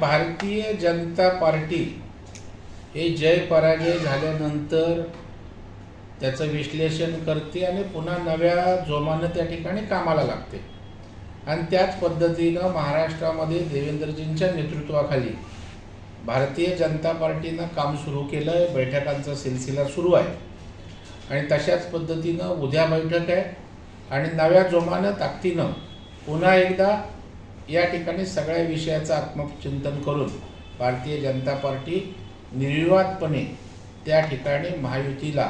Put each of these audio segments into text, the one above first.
Bharatiya Janata party हे जय पराजय झाल्यानंतर त्याचं विश्लेषण करते आणि पुन्हा नव्या जोमाने त्या ठिकाणी कामाला लागते। आणि त्याच पद्धतीने महाराष्ट्रामध्ये देवेंद्रजींच्या नेतृत्वाखाली भारतीय जनता पार्टीने काम सुरू केलं। बैठकांचा सिलसिला सुरू आहे आणि तशाच पद्धतीने उद्या बैठक आहे आणि नव्या जोमाने ताकदीने पुन्हा एकदा या ठिकाणी सगळ्या विषयाचं आत्मचिंतन करून भारतीय जनता पार्टी निर्विवादपणे त्या ठिकाणी महायुतीला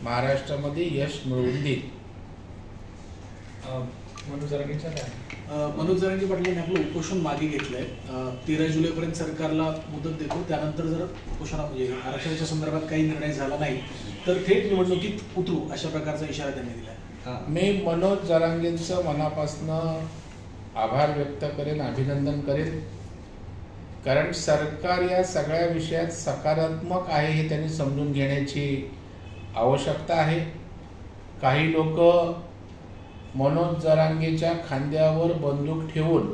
महाराष्ट्रामध्ये यश मिळवून देईल। मनोज जरांगे पाटलांनी आपलं उपोषण मागे घेतलंय। 13 जुलैपर्यंत सरकारला मुदत देतो, त्यानंतर जर उपोषणा म्हणजे आरक्षणाच्या संदर्भात काही निर्णय झाला नाही तर थेट निवडणुकीत उतरू अशा प्रकारचा इशारा त्यांनी दिलाय। मी मनोज जरांगेंचं मनापासून आभार व्यक्त करेन, अभिनंदन करेन, कारण सरकार या सगळ्या विषयात सकारात्मक आहे हे त्यांनी समजून घेण्याची आवश्यकता आहे। काही लोक मनोज जरांगेच्या खांद्यावर बंदूक ठेवून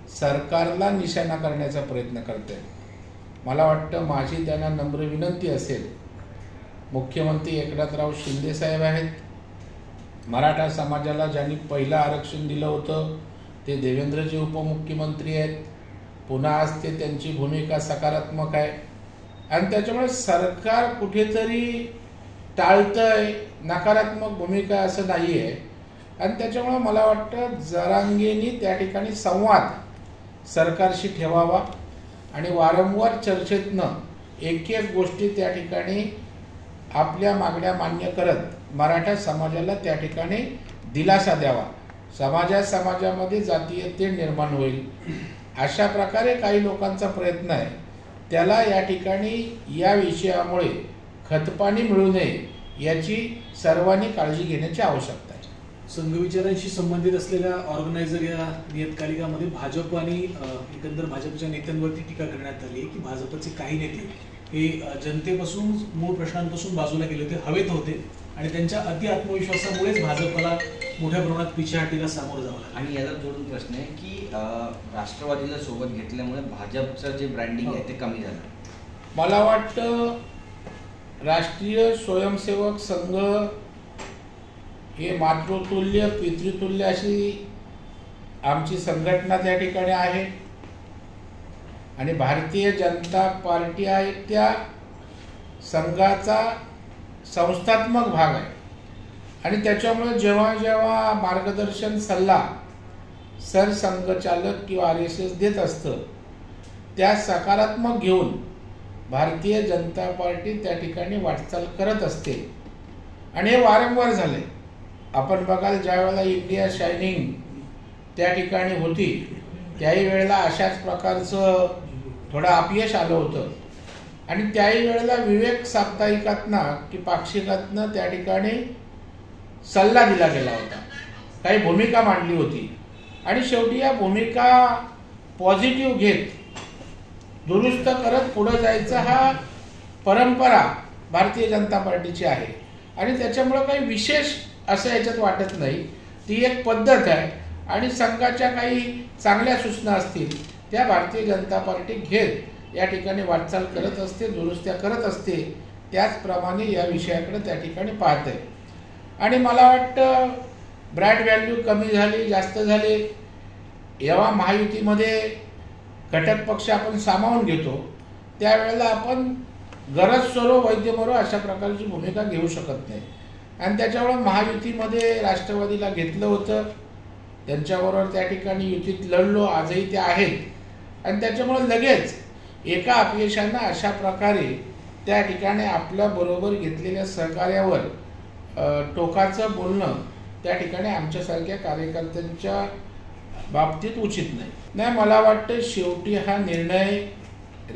सरकारला निशाणा करण्याचा प्रयत्न करतात। मला वाटतं माझी त्यांना नम्र विनंती असेल, मुख्यमंत्री एकनाथराव शिंदे साहेब आहेत, मराठा समाजाला ज्यांनी पहिलं आरक्षण दिलं होतं ते देवेंद्रजी उपमुख्यमंत्री आहेत, पुन्हा आज ते त्यांची भूमिका सकारात्मक आहे आणि त्याच्यामुळे सरकार कुठेतरी टाळतंय, नकारात्मक भूमिका असं नाही आहे। आणि त्याच्यामुळे मला वाटतं जरांगेंनी त्या ठिकाणी संवाद सरकारशी ठेवावा आणि वारंवार चर्चेतनं एक गोष्टी त्या ठिकाणी आपल्या मागण्या मान्य करत मराठा समाजाला त्या ठिकाणी दिलासा द्यावा। समाजामध्ये जातीयते निर्माण होईल अशा प्रकारे काही लोकांचा प्रयत्न आहे, त्याला या ठिकाणी या विषयामुळे खतपाणी मिळू नये याची सर्वांनी काळजी घेण्याची आवश्यकता आहे। संघविचारांशी संबंधित असलेल्या ऑर्गनायझर या नियतकालिकामध्ये भाजप आणि एकंदर भाजपच्या नेत्यांवरती टीका करण्यात आली की भाजपचे काही नेते हे जनतेपासून मूळ प्रश्नांपासून बाजूला गेले होते, हवेत होते आणि त्यांच्या अति आत्मविश्वासामुळेच भाजपला मोठ्या प्रमाणात पिछेहाटीला सामोरं जावं लागलं। आणि याला जोडून प्रश्न आहे की राष्ट्रवादीला सोबत घेतल्यामुळे भाजपचं जे ब्रँडिंग आहे ते कमी झालं। मला वाटतं राष्ट्रीय स्वयंसेवक संघ हे मातृतुल्य पितृतुल्य अशी आमची संघटना त्या ठिकाणी आहे आणि भारतीय जनता पार्टी हा एक त्या संघाचा संस्थात्मक भाग आहे आणि त्याच्यामुळे जेव्हा जेव्हा मार्गदर्शन सल्ला सरसंघचालक किंवा RSS देत असतं त्या सकारात्मक घेऊन भारतीय जनता पार्टी त्या ठिकाणी वाटचाल करत असते आणि हे वारंवार झाले। आपण बघाल ज्या वेळेला इंडिया शायनिंग त्या ठिकाणी होती त्याही वेळेला अशाच प्रकारचं थोडं अपयश आलं होतं आणि त्याही वेळेला विवेक साप्ताहिकातनं की पाक्षिकातनं त्या ठिकाणी सल्ला दिला गेला होता, काही भूमिका मांडली होती आणि शेवटी या भूमिका पॉझिटिव्ह घेत दुरुस्त करत पुढे जायचं हा परंपरा भारतीय जनता पार्टीची आहे आणि त्याच्यामुळे काही विशेष असं याच्यात वाटत नाही। ती एक पद्धत आहे आणि संघाच्या काही चांगल्या सूचना असतील त्या भारतीय जनता पार्टी घेत या ठिकाणी वाटचाल करत असते, दुरुस्त्या करत असते, त्याचप्रमाणे या विषयाकडे त्या ठिकाणी पाहते। आणि मला वाटतं ब्रँड व्हॅल्यू कमी झाली, जास्त झाले, जेव्हा महायुतीमध्ये घटक पक्ष आपण सामावून घेतो त्यावेळेला आपण गरज सोरो वैद्य मरो अशा प्रकारची भूमिका घेऊ शकत नाही आणि त्याच्यामुळे महायुतीमध्ये राष्ट्रवादीला घेतलं होतं, त्यांच्याबरोबर त्या ठिकाणी युतीत लढलो, आजही ते आहेत आणि त्याच्यामुळे लगेच एका अपयशानं अशा प्रकारे त्या ठिकाणी आपल्या बरोबर घेतलेल्या सहकार्यावर टोकाचं बोलणं त्या ठिकाणी आमच्यासारख्या कार्यकर्त्यांच्या बाबतीत उचित नाही। मला वाटतं शेवटी हा निर्णय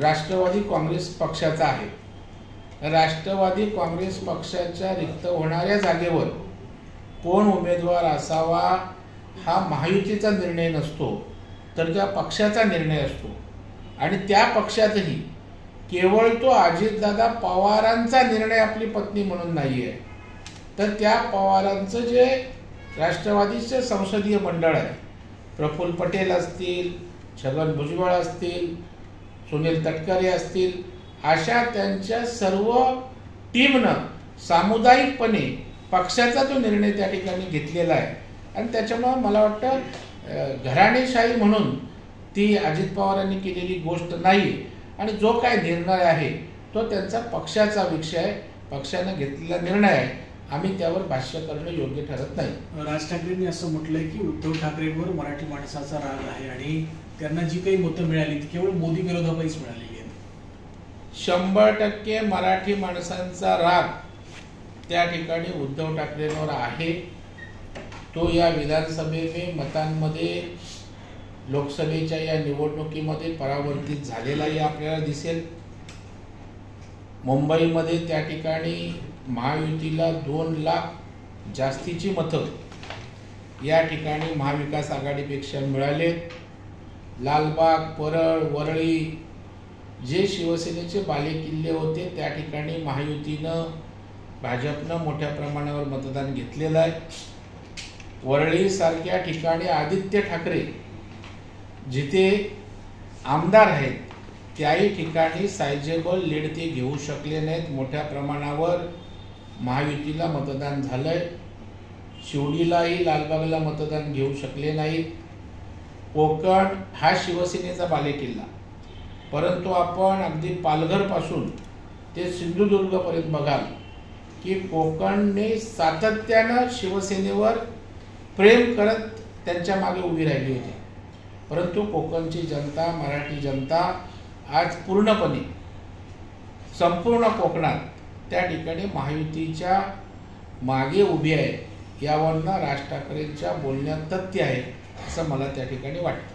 राष्ट्रवादी काँग्रेस पक्षाचा आहे। राष्ट्रवादी काँग्रेस पक्षाच्या रिक्त होणाऱ्या जागेवर कोण उमेदवार असावा हा महायुतीचा निर्णय नसतो तर त्या पक्षाचा निर्णय असतो आणि त्या पक्षातही केवळ तो अजितदादा पवारांचा निर्णय आपली पत्नी म्हणून नाही आहे, तर त्या पवारांचं जे राष्ट्रवादीचे संसदीय मंडळ आहे प्रफुल्ल पटेल असतील, छगन भुजबळ असतील, सुनील तटकरे असतील, अशा त्यांच्या सर्व टीमनं सामुदायिकपणे पक्षाचा जो निर्णय त्या ठिकाणी घेतलेला आहे आणि त्याच्यामुळं मला वाटतं घराणेशाही म्हणून ती अजित पवारांनी केलेली गोष्ट नाही आणि जो काय निर्णय आहे तो त्यांचा पक्षाचा विषय आहे, पक्षाने घेतलेला निर्णय आहे. आम्ही त्यावर भाष्य करणं योग्य ठरत नाही. राज ठाकरेंनी असं म्हटलंय की उद्धव ठाकरेंवर मराठी माणसाचा राग आहे आणि त्यांना जी काही मतं मिळाली ती केवळ मोदी विरोधापायीच मिळालेली आहेत. 100% मराठी माणसांचा राग त्या ठिकाणी उद्धव ठाकरेंवर आहे. तो या विधानसभेने मतांमध्ये लोकसभेच्या या निवडणुकीमध्ये परावर्तित झालेलाही आपल्याला दिसेल. मुंबईमध्ये त्या ठिकाणी महायुतीला 2 लाख जास्तीची मतं या ठिकाणी महाविकास आघाडीपेक्षा मिळाले. लालबाग, परळ, वरळी जे शिवसेनेचे बालेकिल्ले होते त्या ठिकाणी महायुतीनं भाजपनं मोठ्या प्रमाणावर मतदान घेतलेलं आहे. वरळीसारख्या ठिकाणी आदित्य ठाकरे जिथे आमदार आहेत त्याही ठिकाणी सायजेबल लीड ते घेऊ शकले नाहीत. मोठ्या प्रमाणावर महायुतीला मतदान झालंय. शिवडीलाही लालबागला मतदान घेऊ शकले नाहीत. कोकण हा शिवसेनेचा बालेकिल्ला, परंतु आपण अगदी पालघरपासून ते सिंधुदुर्गपर्यंत बघाल की कोकणने सातत्यानं शिवसेनेवर प्रेम करत त्यांच्या मागे उभी राहिली होती. परंतु कोकणची जनता, मराठी जनता आज पूर्णपणे संपूर्ण कोकणात त्या ठिकाणी महायुतीच्या मागे उभी आहे. यावरनं राज ठाकरेंच्या बोलण्यात तथ्य आहे असं मला त्या ठिकाणी वाटतं.